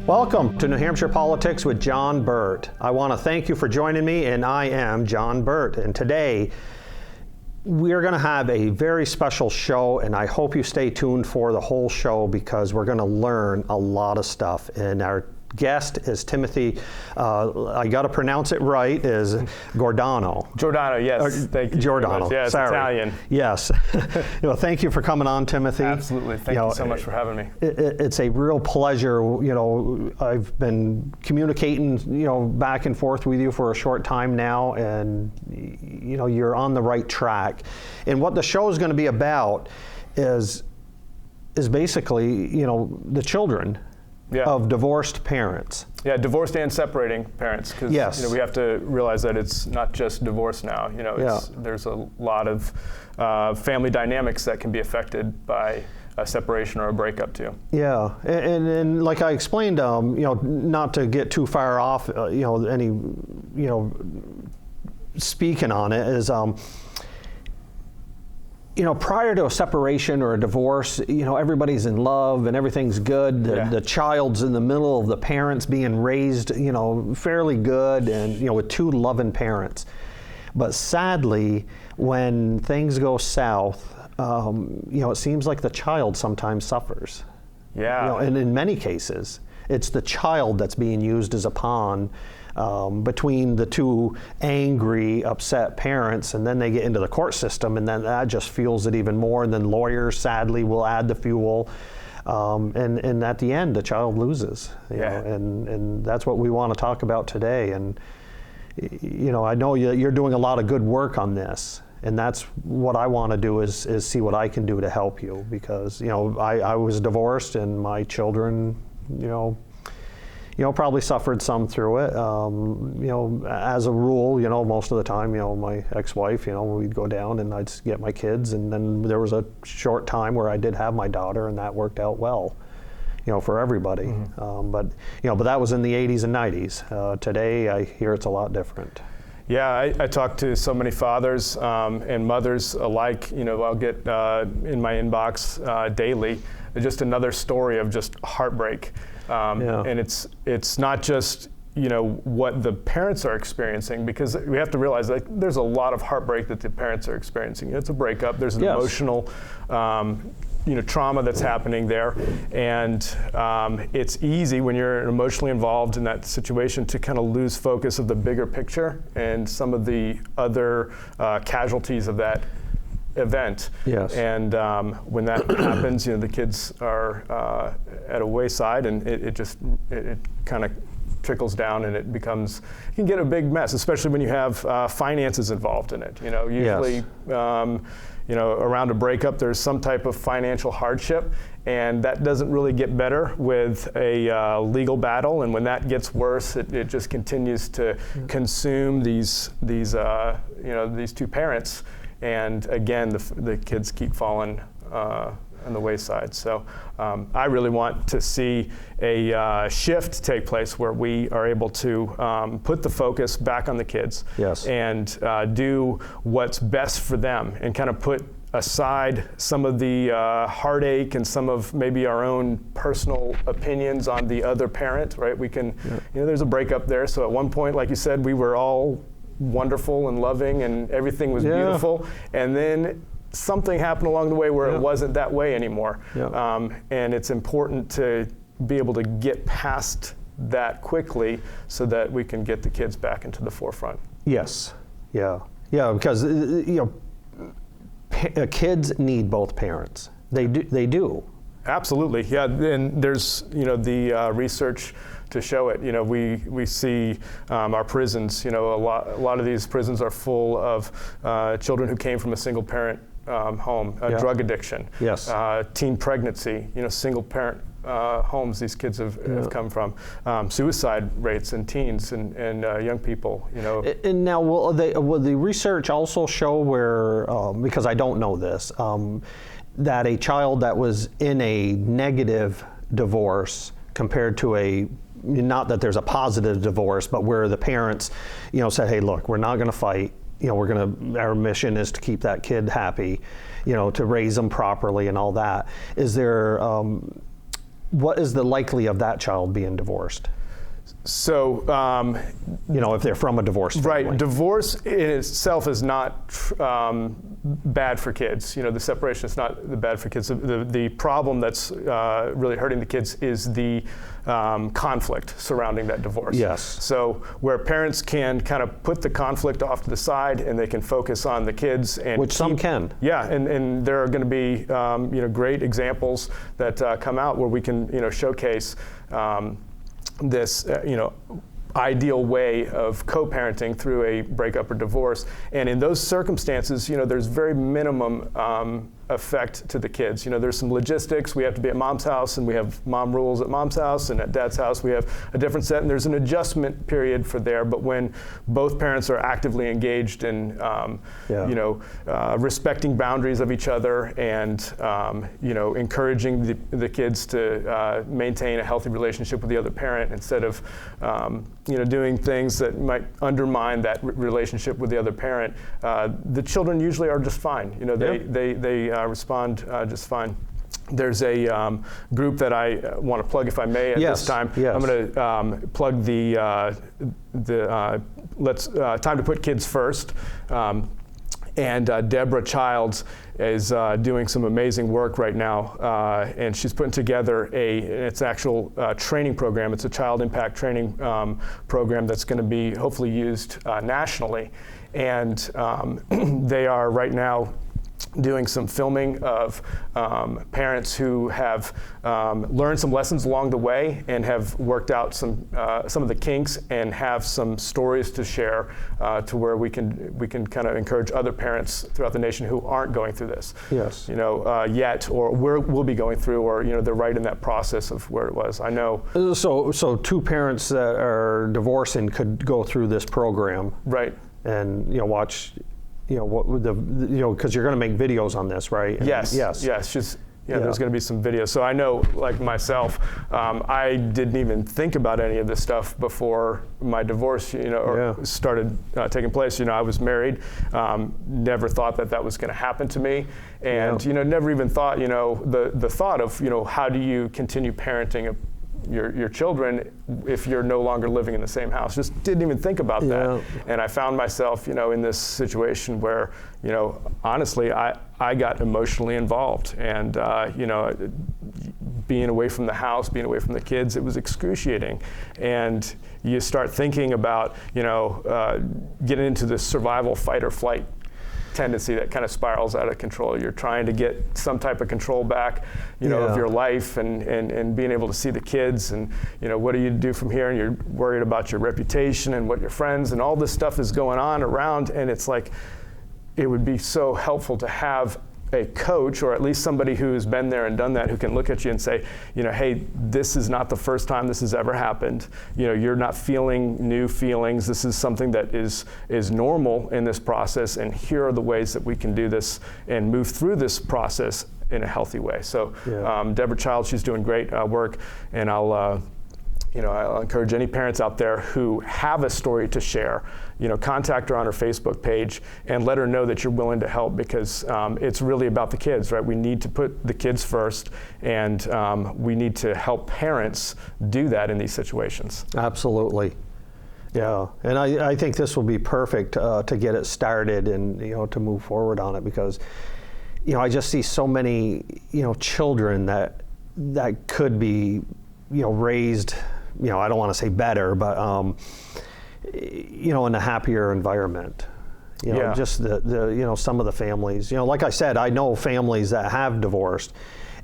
Welcome to New Hampshire Politics with John Burt. I want to thank you for joining me, and I am John Burt. And today, we're going to have a very special show, and I hope you stay tuned for the whole show because we're going to learn a lot of stuff. And our guest is Timothy, I got to pronounce it right, is Giordano. Giordano, yes. Thank you. Giordano. Yeah, it's Sorry. Italian. Yes. Thank you for coming on, Timothy. Absolutely. Thank you so much for having me. It's a real pleasure. I've been communicating, back and forth with you for a short time now, and you're on the right track. And what the show is going to be about is basically, the children of divorced parents. Yeah, divorced and separating parents, because we have to realize that it's not just divorce now. There's a lot of family dynamics that can be affected by a separation or a breakup too. Yeah, and like I explained, not to get too far off, speaking on it is. Prior to a separation or a divorce, everybody's in love and everything's good. The child's in the middle of the parents being raised, fairly good and, with two loving parents. But sadly, when things go south, it seems like the child sometimes suffers. Yeah. And in many cases, it's the child that's being used as a pawn between the two angry, upset parents, and then they get into the court system, and then that just fuels it even more, and then lawyers, sadly, will add the fuel, and at the end, the child loses, and that's what we want to talk about today, and I know you're doing a lot of good work on this, and that's what I want to do is see what I can do to help you, because, I was divorced, and my children, probably suffered some through it. As a rule, most of the time, my ex-wife, we'd go down and I'd get my kids, and then there was a short time where I did have my daughter, and that worked out well, for everybody. Mm-hmm. But that was in the 80s and 90s. Today, I hear it's a lot different. Yeah, I talk to so many fathers and mothers alike. I'll get in my inbox daily just another story of just heartbreak. And it's not just what the parents are experiencing, because we have to realize that there's a lot of heartbreak that the parents are experiencing. It's a breakup. There's an emotional trauma that's happening there, and it's easy when you're emotionally involved in that situation to kind of lose focus of the bigger picture and some of the other casualties of that event. Yes. And when that happens, the kids are at a wayside, and it kind of trickles down, and it can get a big mess, especially when you have finances involved in it. Usually, around a breakup, there's some type of financial hardship, and that doesn't really get better with a legal battle. And when that gets worse, it just continues to consume these two parents. And again, the kids keep falling on the wayside. So I really want to see a shift take place where we are able to put the focus back on the kids and do what's best for them, and kind of put aside some of the heartache and some of maybe our own personal opinions on the other parent, right? We can, there's a breakup there. So at one point, like you said, we were all wonderful and loving and everything was beautiful, and then something happened along the way where it wasn't that way anymore. And it's important to be able to get past that quickly so that we can get the kids back into the forefront. Yes. Because kids need both parents. They do. Absolutely, yeah. And there's the research to show it. We see our prisons. A lot of these prisons are full of children who came from a single parent home, drug addiction, yes, teen pregnancy. Single parent homes these kids have come from, suicide rates in teens and young people. And now, will the research also show where, because I don't know this, that a child that was in a negative divorce compared to not that there's a positive divorce, but where the parents, said, hey, look, we're not going to fight. Our mission is to keep that kid happy, to raise them properly and all that. Is there, what is the likely of that child being divorced? So, if they're from a divorced family. Right. Divorce in itself is not bad for kids. The separation is not bad for kids. The problem that's really hurting the kids is the conflict surrounding that divorce. Yes. So where parents can kind of put the conflict off to the side and they can focus on the kids, and which some can. Yeah, and there are going to be great examples that come out where we can showcase this ideal way of co-parenting through a breakup or divorce. And in those circumstances, there's very minimum effect to the kids. There's some logistics. We have to be at mom's house, and we have mom rules at mom's house, and at dad's house we have a different set, and there's an adjustment period for there. But when both parents are actively engaged in respecting boundaries of each other and encouraging the kids to maintain a healthy relationship with the other parent instead of doing things that might undermine that relationship with the other parent, the children usually are just fine. They respond just fine. There's a group that I want to plug, if I may, at this time. Yes. I'm going to plug the Time to Put Kids First. And Deborah Childs is doing some amazing work right now, and she's putting together it's an actual training program. It's a child impact training program that's going to be hopefully used nationally. And they are right now doing some filming of parents who have learned some lessons along the way and have worked out some of the kinks and have some stories to share to where we can kind of encourage other parents throughout the nation who aren't going through this, yes, yet, or will be going through, or they're right in that process of where it was. I know. So two parents that are divorcing could go through this program, right, and watch. What would because you're going to make videos on this, right? And yes. There's going to be some videos. So I know, like myself, I didn't even think about any of this stuff before my divorce, started taking place. I was married, never thought that was going to happen to me, and never even thought, the thought of, how do you continue parenting your children if you're no longer living in the same house. Just didn't even think about that. And I found myself, in this situation where, honestly, I got emotionally involved, and being away from the house, being away from the kids, it was excruciating. And you start thinking about, getting into this survival, fight or flight tendency that kind of spirals out of control. You're trying to get some type of control back, of your life and being able to see the kids, and what do you do from here? And you're worried about your reputation and what your friends and all this stuff is going on around. And it's like, it would be so helpful to have a coach, or at least somebody who's been there and done that, who can look at you and say, hey, this is not the first time this has ever happened. You're not feeling new feelings. This is something that is normal in this process, and here are the ways that we can do this and move through this process in a healthy way. So Deborah Childs, she's doing great work, and I'll encourage any parents out there who have a story to share, contact her on her Facebook page and let her know that you're willing to help, because it's really about the kids, right? We need to put the kids first, and we need to help parents do that in these situations. Absolutely. Yeah, and I think this will be perfect to get it started and, to move forward on it, because, I just see so many, children that could be, raised, I don't want to say better, but, in a happier environment. Just the some of the families, like I said, I know families that have divorced,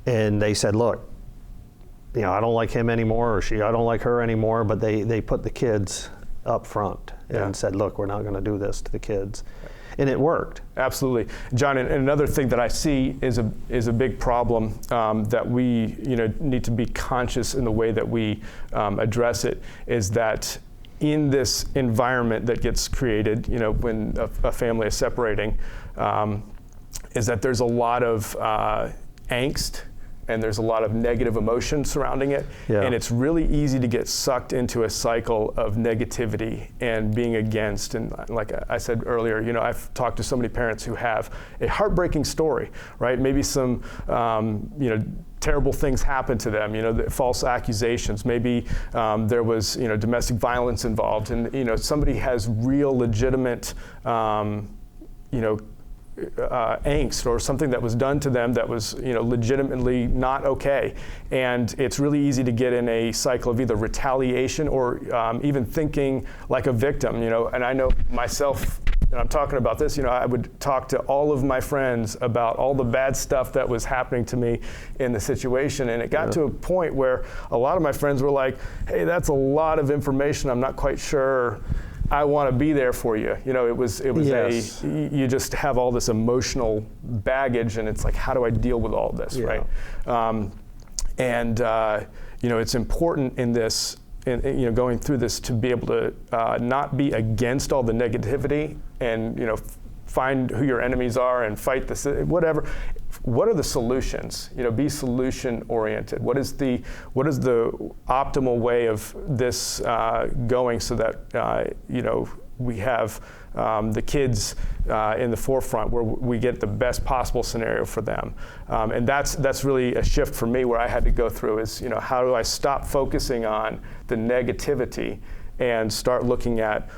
and they said, look, I don't like him anymore, or I don't like her anymore, but they put the kids up front and said, look, we're not going to do this to the kids. And it worked. Absolutely. John, and another thing that I see is a big problem that we need to be conscious in the way that we address it, is that in this environment that gets created, when a family is separating, is that there's a lot of angst, and there's a lot of negative emotion surrounding it. Yeah. And it's really easy to get sucked into a cycle of negativity and being against. And like I said earlier, I've talked to so many parents who have a heartbreaking story, right? Maybe some, terrible things happen to them, the false accusations. Maybe there was, domestic violence involved, and, somebody has real legitimate, angst, or something that was done to them that was legitimately not okay. And it's really easy to get in a cycle of either retaliation or even thinking like a victim. And I know myself, and I'm talking about this, I would talk to all of my friends about all the bad stuff that was happening to me in the situation. And it got to a point where a lot of my friends were like, hey, that's a lot of information. I'm not quite sure I want to be there for you. It was yes. You just have all this emotional baggage, and it's like, how do I deal with all this, right? It's important in this, going through this, to be able to not be against all the negativity and, find who your enemies are and fight this, whatever. What are the solutions? Be solution oriented. What is the optimal way of this going, so that we have the kids in the forefront, where we get the best possible scenario for them. And that's really a shift for me, where I had to go through is, how do I stop focusing on the negativity and start looking at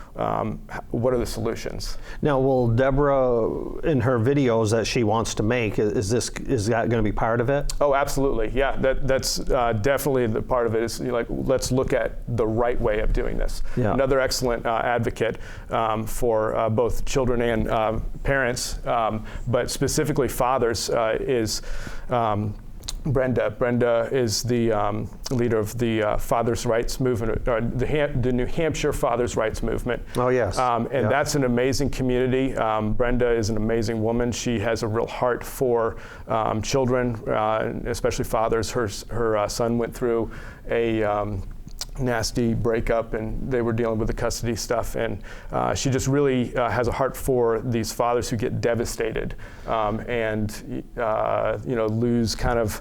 what are the solutions. Now, will Deborah, in her videos that she wants to make, is that going to be part of it? Oh, absolutely. Yeah, that's definitely the part of it. Is let's look at the right way of doing this. Yeah. Another excellent advocate for both children and parents, but specifically fathers, is Brenda. Brenda is the leader of the Fathers' Rights Movement, or the New Hampshire Fathers' Rights Movement. Oh, yes. That's an amazing community. Brenda is an amazing woman. She has a real heart for children, especially fathers. Her son went through a nasty breakup, and they were dealing with the custody stuff, and she just really has a heart for these fathers who get devastated and lose kind of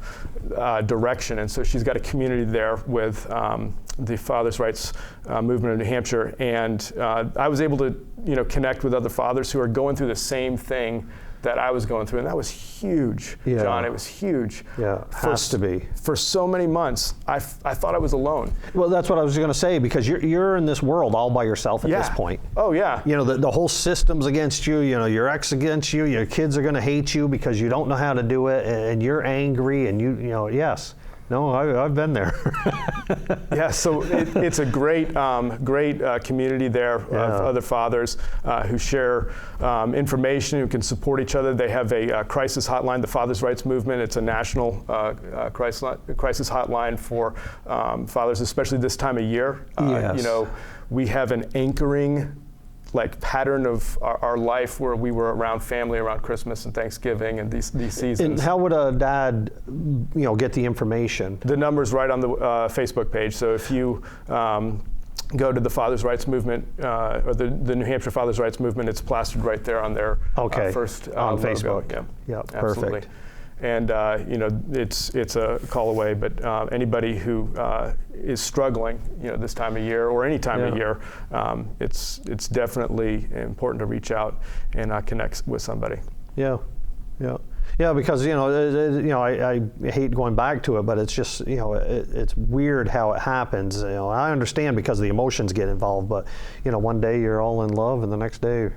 direction. And so she's got a community there with the Fathers' Rights Movement in New Hampshire, and I was able to connect with other fathers who are going through the same thing that I was going through, and that was huge, John. It was huge. Yeah, has to be. For so many months, I thought I was alone. Well, that's what I was going to say, because you're in this world all by yourself at this point. Oh, yeah. The whole system's against you. Your ex against you. Your kids are going to hate you because you don't know how to do it, and you're angry, and yes. No, I've been there. Yeah, so it's a great community there of other fathers who share information, who can support each other. They have a crisis hotline, the Fathers' Rights Movement. It's a national crisis hotline for fathers, especially this time of year. Yes. We have an anchoring pattern of our life where we were around family around Christmas and Thanksgiving and these seasons. And how would a dad, get the information? The number's right on the Facebook page. So if you go to the Fathers' Rights Movement or the New Hampshire Fathers' Rights Movement, it's plastered right there on their first on logo. Facebook. Yeah, Absolutely. Perfect. And it's a call away, but anybody who is struggling, this time of year or any time of year, it's definitely important to reach out and connect with somebody. Yeah, because I hate going back to it, but it's just it's weird how it happens. I understand because the emotions get involved, but one day you're all in love, and the next day,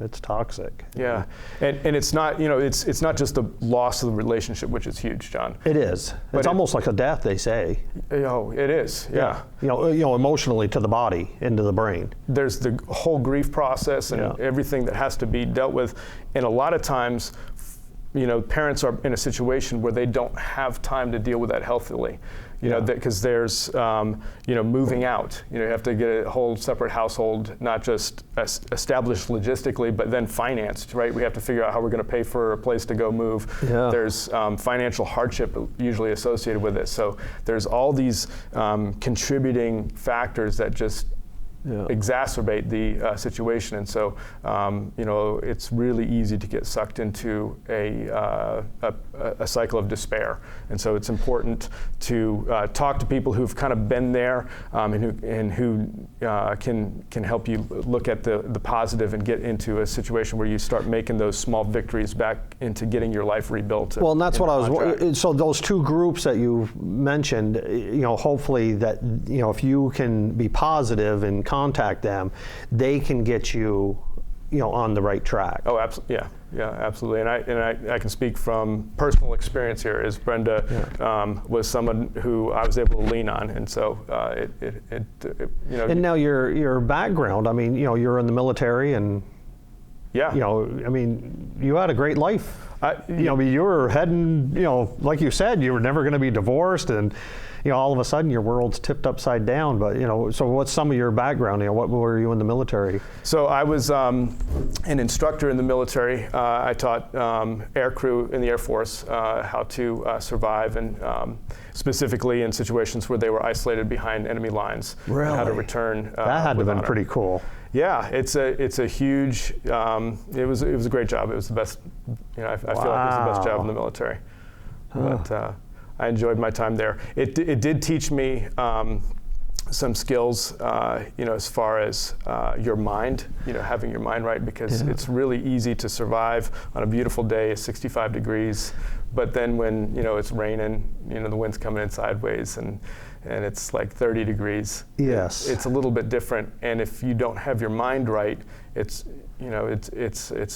it's toxic. Yeah, and it's not it's not just the loss of the relationship, which is huge, John. It is. It's almost like a death, they say. It is. Yeah. Emotionally to the body, into the brain. There's the whole grief process and everything that has to be dealt with, and a lot of times, parents are in a situation where they don't have time to deal with that healthily. Because there's, moving out. You have to get a whole separate household, not just established logistically, but then financed, right? We have to figure out how we're going to pay for a place to go move. Yeah. There's financial hardship usually associated with it. So there's all these contributing factors that just exacerbate the situation, and so it's really easy to get sucked into a cycle of despair. And so it's important to talk to people who've kind of been there, and who can help you look at the positive and get into a situation where you start making those small victories back into getting your life rebuilt. Well, and that's what I was. So those two groups that you mentioned, hopefully that if you can be positive and contact them, they can get you, on the right track. Oh, absolutely, yeah, absolutely. And I can speak from personal experience here. As Brenda was someone who I was able to lean on, and so And now your background. I mean, you're in the military, and you had a great life. You were heading, like you said, you were never going to be divorced, and all of a sudden your world's tipped upside down. But so what's some of your background? What were you in the military? So I was an instructor in the military. I taught air crew in the Air Force how to survive, and specifically in situations where they were isolated behind enemy lines. Really? And how to return. That had to have been pretty cool. Yeah, it's a huge. It was a great job. It was the best. I feel like it was the best job in the military. But I enjoyed my time there. It did teach me some skills, as far as your mind, having your mind right, because it's really easy to survive on a beautiful day, 65 degrees, but then when it's raining, the wind's coming in sideways, and it's like 30 degrees. Yes, it's a little bit different, and if you don't have your mind right, it's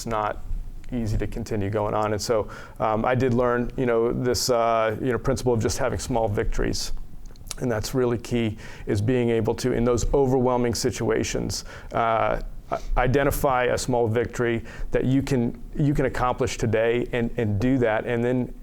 not easy to continue going on. And so I did learn, this principle of just having small victories. And that's really key, is being able to, in those overwhelming situations, identify a small victory that you can accomplish today, and do that, and then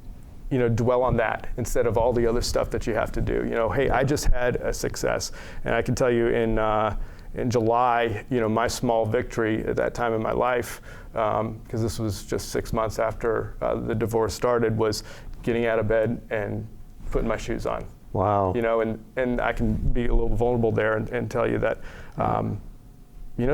dwell on that instead of all the other stuff that you have to do. Hey, I just had a success, and I can tell you in July, my small victory at that time in my life, because this was just 6 months after the divorce started, was getting out of bed and putting my shoes on. Wow. And I can be a little vulnerable there and tell you that,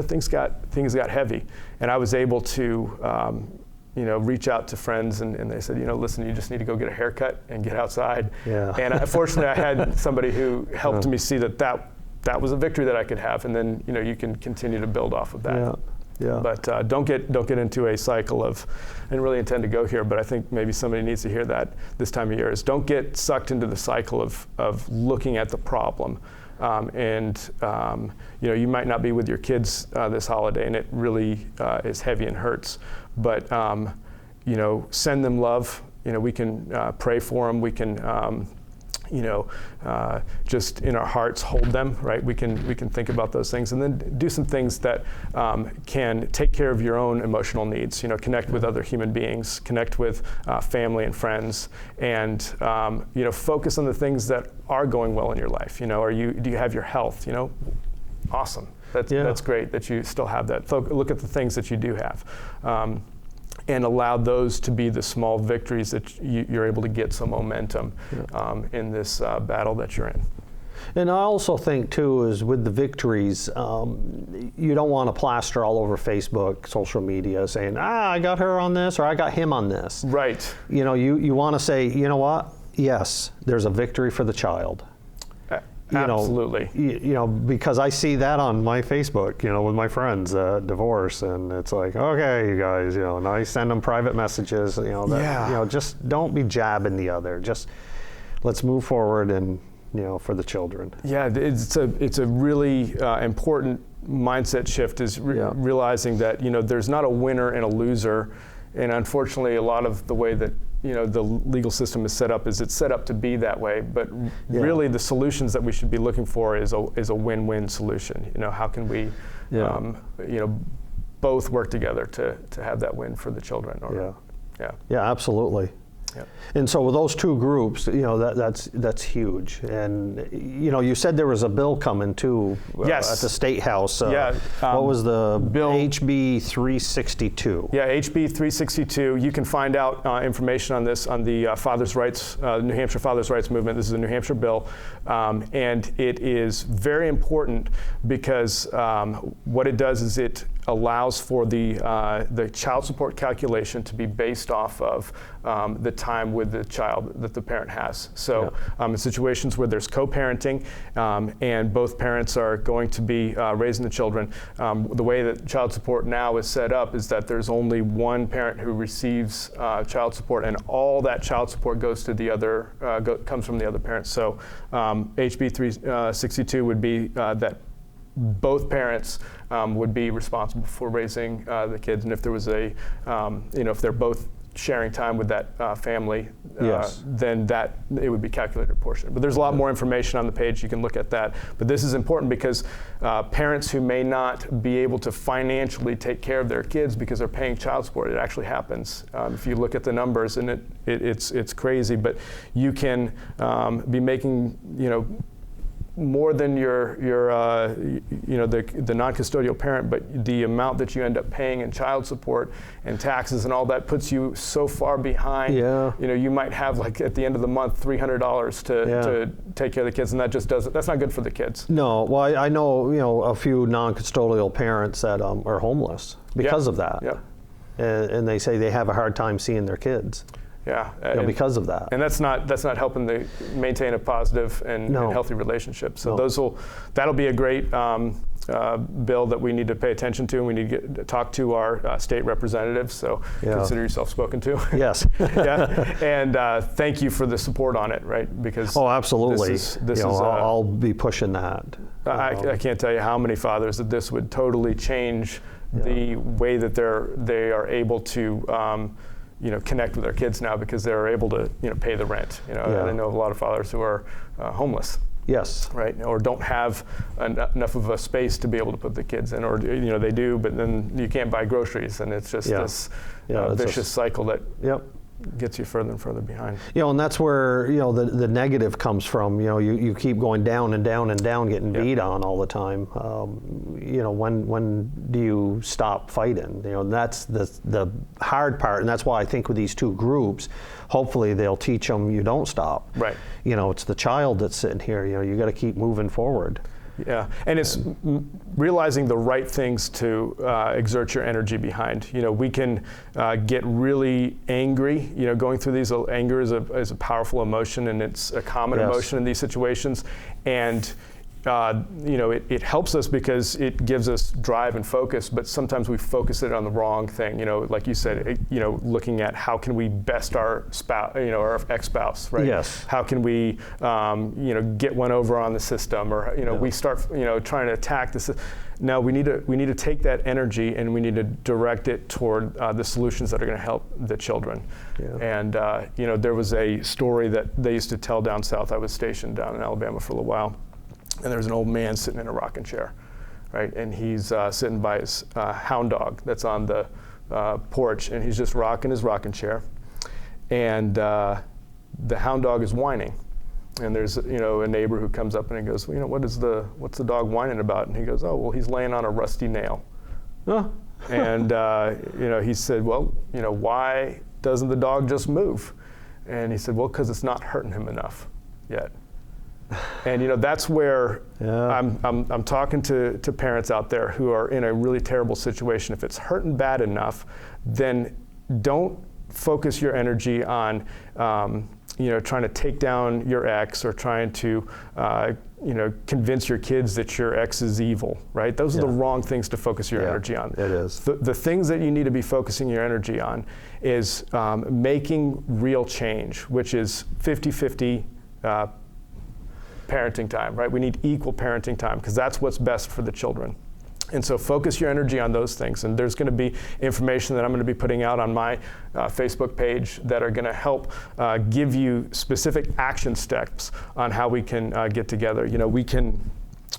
things got heavy, and I was able to, reach out to friends, and they said, listen, you just need to go get a haircut and get outside. Yeah. And fortunately, I had somebody who helped me see that was a victory that I could have, and then you can continue to build off of that. Yeah. Yeah. But don't get into a cycle of, I didn't really intend to go here, but I think maybe somebody needs to hear that this time of year, is don't get sucked into the cycle of looking at the problem. You might not be with your kids this holiday, and it really is heavy and hurts, but send them love. We can pray for them. We can just in our hearts hold them, right? We can think about those things, and then do some things that can take care of your own emotional needs. Connect with other human beings, connect with family and friends, and focus on the things that are going well in your life. Do you have your health? Awesome. That's great that you still have that. Look at the things that you do have. And allow those to be the small victories that you're able to get some momentum in this battle that you're in. And I also think, too, is with the victories, you don't want to plaster all over Facebook, social media, saying, I got her on this, or I got him on this. Right. You want to say, you know what? Yes, there's a victory for the child. Absolutely. Because I see that on my Facebook, with my friends, divorce, and it's like, okay, you guys, now I send them private messages, just don't be jabbing the other. Just let's move forward and, for the children. Yeah, it's a really important mindset shift, is realizing that, there's not a winner and a loser. And unfortunately, a lot of the way that the legal system is set up, is it's set up to be that way, but really the solutions that we should be looking for is a win-win solution. How can we, both work together to have that win for the children, or Yeah. Yeah, absolutely. Yep. And so with those two groups, that's huge. And you said there was a bill coming too Yes. at the State House. What was the bill? HB 362. Yeah, HB 362. You can find out information on this on the Fathers' Rights, New Hampshire Fathers' Rights Movement. This is a New Hampshire bill, and it is very important because what it does is it allows for the child support calculation to be based off of the time with the child that the parent has. So in situations where there's co-parenting and both parents are going to be raising the children, the way that child support now is set up is that there's only one parent who receives child support, and all that child support goes to the other, comes from the other parent. So HB 362 would be that both parents would be responsible for raising the kids, and if there was if they're both sharing time with that family, then that it would be calculated proportionate. But there's a lot more information on the page. You can look at that. But this is important because parents who may not be able to financially take care of their kids because they're paying child support, it actually happens. If you look at the numbers, and it's crazy, but you can be making more than the non-custodial parent, but the amount that you end up paying in child support and taxes and all that puts you so far behind. Yeah. You might have like at the end of the month $300 to take care of the kids, and that's not good for the kids. No, well, I know a few non-custodial parents that are homeless because of that. Yeah. And they say they have a hard time seeing their kids. Yeah, because of that, and that's not helping to maintain a positive and healthy relationship. So that'll be a great bill that we need to pay attention to, and we need to talk to our state representatives. So consider yourself spoken to. Yes. And thank you for the support on it, right? Because absolutely. I'll be pushing that. I can't tell you how many fathers that this would totally change the way that they are able to. Connect with their kids now because they're able to, pay the rent. I know of a lot of fathers who are homeless. Yes. Right. Or don't have enough of a space to be able to put the kids in, or they do, but then you can't buy groceries, and it's just this vicious cycle that gets you further and further behind. And that's where the negative comes from. You keep going down and down and down, getting beat on all the time. When do you stop fighting? That's the hard part, and that's why I think with these two groups, hopefully they'll teach them you don't stop. Right. It's the child that's sitting here. You got to keep moving forward. Yeah, and it's realizing the right things to exert your energy behind. We can get really angry. Going through these, anger is a powerful emotion, and it's a common emotion in these situations. And it helps us because it gives us drive and focus, but sometimes we focus it on the wrong thing. Like you said, looking at how can we best our spouse, our ex-spouse, right? Yes. How can we, get one over on the system, or we start, trying to attack this. No, we need to take that energy and we need to direct it toward the solutions that are going to help the children. Yeah. And there was a story that they used to tell down south. I was stationed down in Alabama for a little while. And there's an old man sitting in a rocking chair, right? And he's sitting by his hound dog that's on the porch, and he's just rocking his rocking chair. And the hound dog is whining. And there's a neighbor who comes up and he goes, what's the dog whining about? And he goes, oh, well, he's laying on a rusty nail. Huh. And he said, well, why doesn't the dog just move? And he said, well, because it's not hurting him enough yet. And that's where I'm talking to parents out there who are in a really terrible situation. If it's hurting bad enough, then don't focus your energy on trying to take down your ex or trying to convince your kids that your ex is evil, right? Those are the wrong things to focus your energy on. It is. The things that you need to be focusing your energy on is making real change, which is 50-50 parenting time, right? We need equal parenting time because that's what's best for the children. And so focus your energy on those things. And there's going to be information that I'm going to be putting out on my Facebook page that are going to help give you specific action steps on how we can get together. We can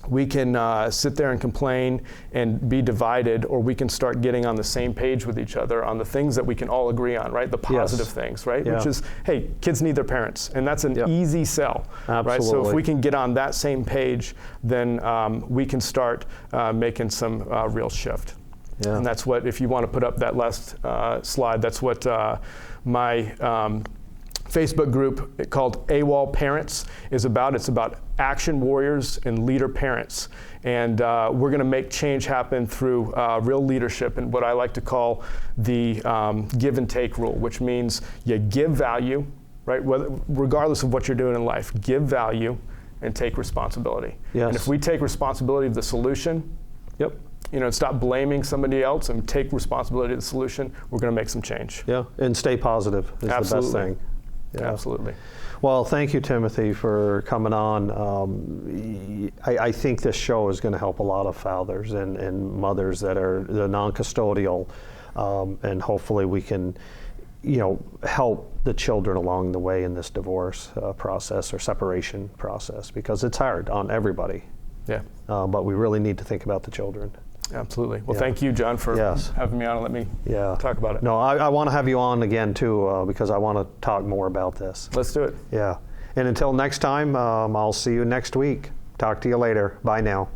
we can sit there and complain and be divided, or we can start getting on the same page with each other on the things that we can all agree on, right? The positive things, right? Yeah. Which is, hey, kids need their parents, and that's an easy sell, Absolutely. right? So if we can get on that same page, then we can start making some real shift. Yeah. And that's what, if you want to put up that last slide, that's what my Facebook group called AWOL Parents is about. It's about action warriors and leader parents. And we're going to make change happen through real leadership and what I like to call the give and take rule, which means you give value, right? Regardless of what you're doing in life, give value and take responsibility. Yes. And if we take responsibility of the solution, and stop blaming somebody else and take responsibility of the solution, we're going to make some change. Yeah, and stay positive is Absolutely. the best thing. Yeah. Absolutely. Well, thank you, Timothy, for coming on. I think this show is going to help a lot of fathers and mothers that are the non-custodial, and hopefully we can, help the children along the way in this divorce process or separation process, because it's hard on everybody. Yeah. But we really need to think about the children. Absolutely. Well, thank you, John, for having me on and let me talk about it. No, I want to have you on again, too, because I want to talk more about this. Let's do it. Yeah. And until next time, I'll see you next week. Talk to you later. Bye now.